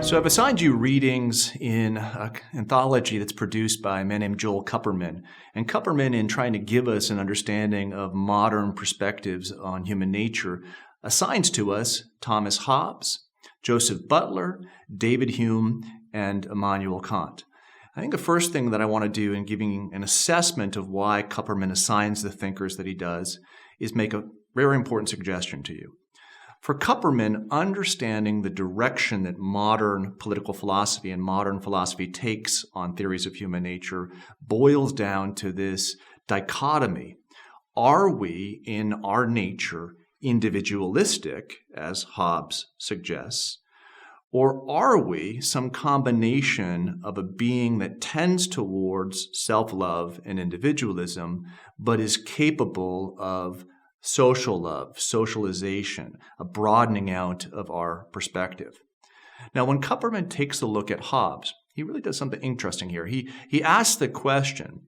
So I've assigned you readings in an anthology that's produced by a man named Joel Kupperman. And Kupperman, in trying to give us an understanding of modern perspectives on human nature, assigns to us Thomas Hobbes, Joseph Butler, David Hume, and Immanuel Kant. I think the first thing that I want to do in giving an assessment of why Kupperman assigns the thinkers that he does is make a very important suggestion to you. For Kupperman, understanding the direction that modern political philosophy and modern philosophy takes on theories of human nature boils down to this dichotomy. Are we, in our nature, individualistic, as Hobbes suggests, or are we some combination of a being that tends towards self-love and individualism, but is capable of social love, socialization, a broadening out of our perspective? Now, when Kupperman takes a look at Hobbes, he really does something interesting here. He asks the question,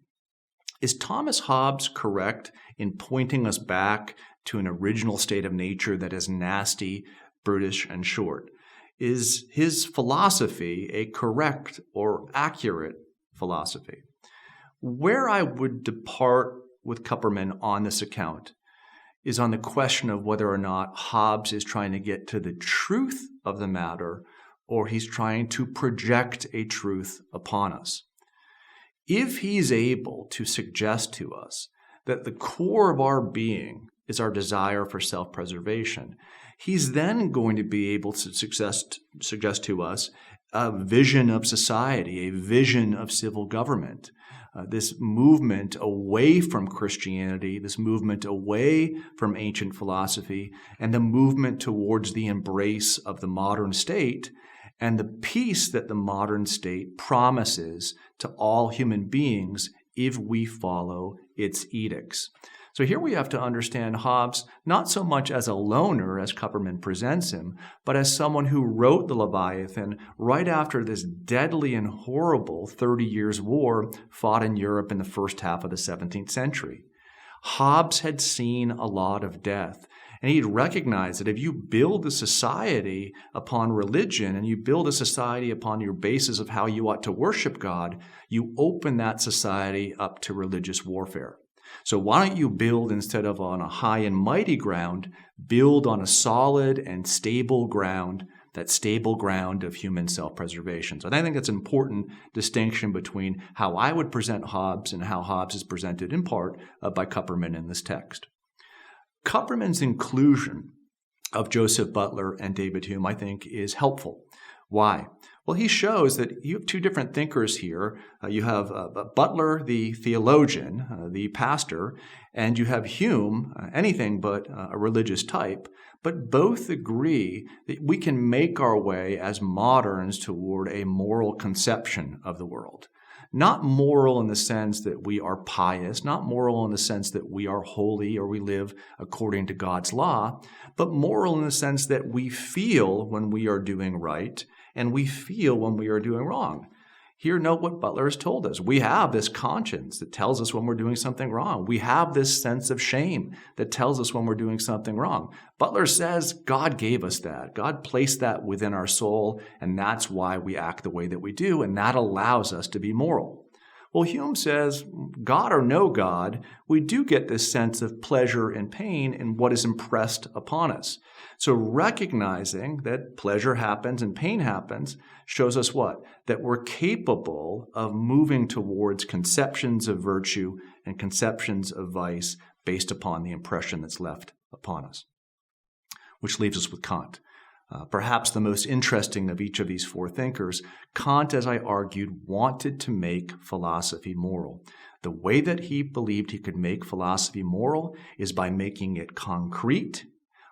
is Thomas Hobbes correct in pointing us back to an original state of nature that is nasty, brutish, and short? Is his philosophy a correct or accurate philosophy? Where I would depart with Kupperman on this account is on the question of whether or not Hobbes is trying to get to the truth of the matter, or he's trying to project a truth upon us. If he's able to suggest to us that the core of our being is our desire for self-preservation, he's then going to be able to suggest to us a vision of society, a vision of civil government. This movement away from Christianity, this movement away from ancient philosophy, and the movement towards the embrace of the modern state and the peace that the modern state promises to all human beings if we follow its edicts. So here we have to understand Hobbes not so much as a loner, as Kupperman presents him, but as someone who wrote the Leviathan right after this deadly and horrible 30 Years' War fought in Europe in the first half of the 17th century. Hobbes had seen a lot of death, and he'd recognized that if you build a society upon religion and you build a society upon your basis of how you ought to worship God, you open that society up to religious warfare. So why don't you build, instead of on a high and mighty ground, build on a solid and stable ground, that stable ground of human self-preservation. So I think that's an important distinction between how I would present Hobbes and how Hobbes is presented in part by Kupperman in this text. Kupperman's inclusion of Joseph Butler and David Hume, I think, is helpful. Why? Well, he shows that you have two different thinkers here. You have Butler, the theologian, the pastor, and you have Hume, anything but a religious type. But both agree that we can make our way as moderns toward a moral conception of the world. Not moral in the sense that we are pious, not moral in the sense that we are holy or we live according to God's law, but moral in the sense that we feel when we are doing right and we feel when we are doing wrong. Here, note what Butler has told us. We have this conscience that tells us when we're doing something wrong. We have this sense of shame that tells us when we're doing something wrong. Butler says God gave us that. God placed that within our soul, and that's why we act the way that we do, and that allows us to be moral. Well, Hume says, God or no God, we do get this sense of pleasure and pain in what is impressed upon us. So recognizing that pleasure happens and pain happens shows us what? That we're capable of moving towards conceptions of virtue and conceptions of vice based upon the impression that's left upon us. Which leaves us with Kant. Perhaps the most interesting of each of these four thinkers, Kant, as I argued, wanted to make philosophy moral. The way that he believed he could make philosophy moral is by making it concrete,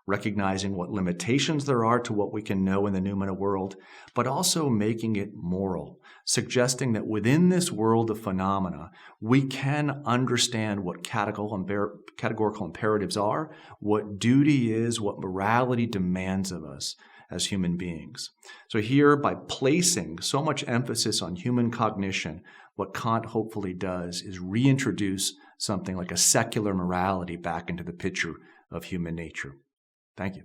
recognizing what limitations there are to what we can know in the noumena world, but also making it moral, suggesting that within this world of phenomena, we can understand what categorical imperatives are, what duty is, what morality demands of us as human beings. So here, by placing so much emphasis on human cognition, what Kant hopefully does is reintroduce something like a secular morality back into the picture of human nature. Thank you.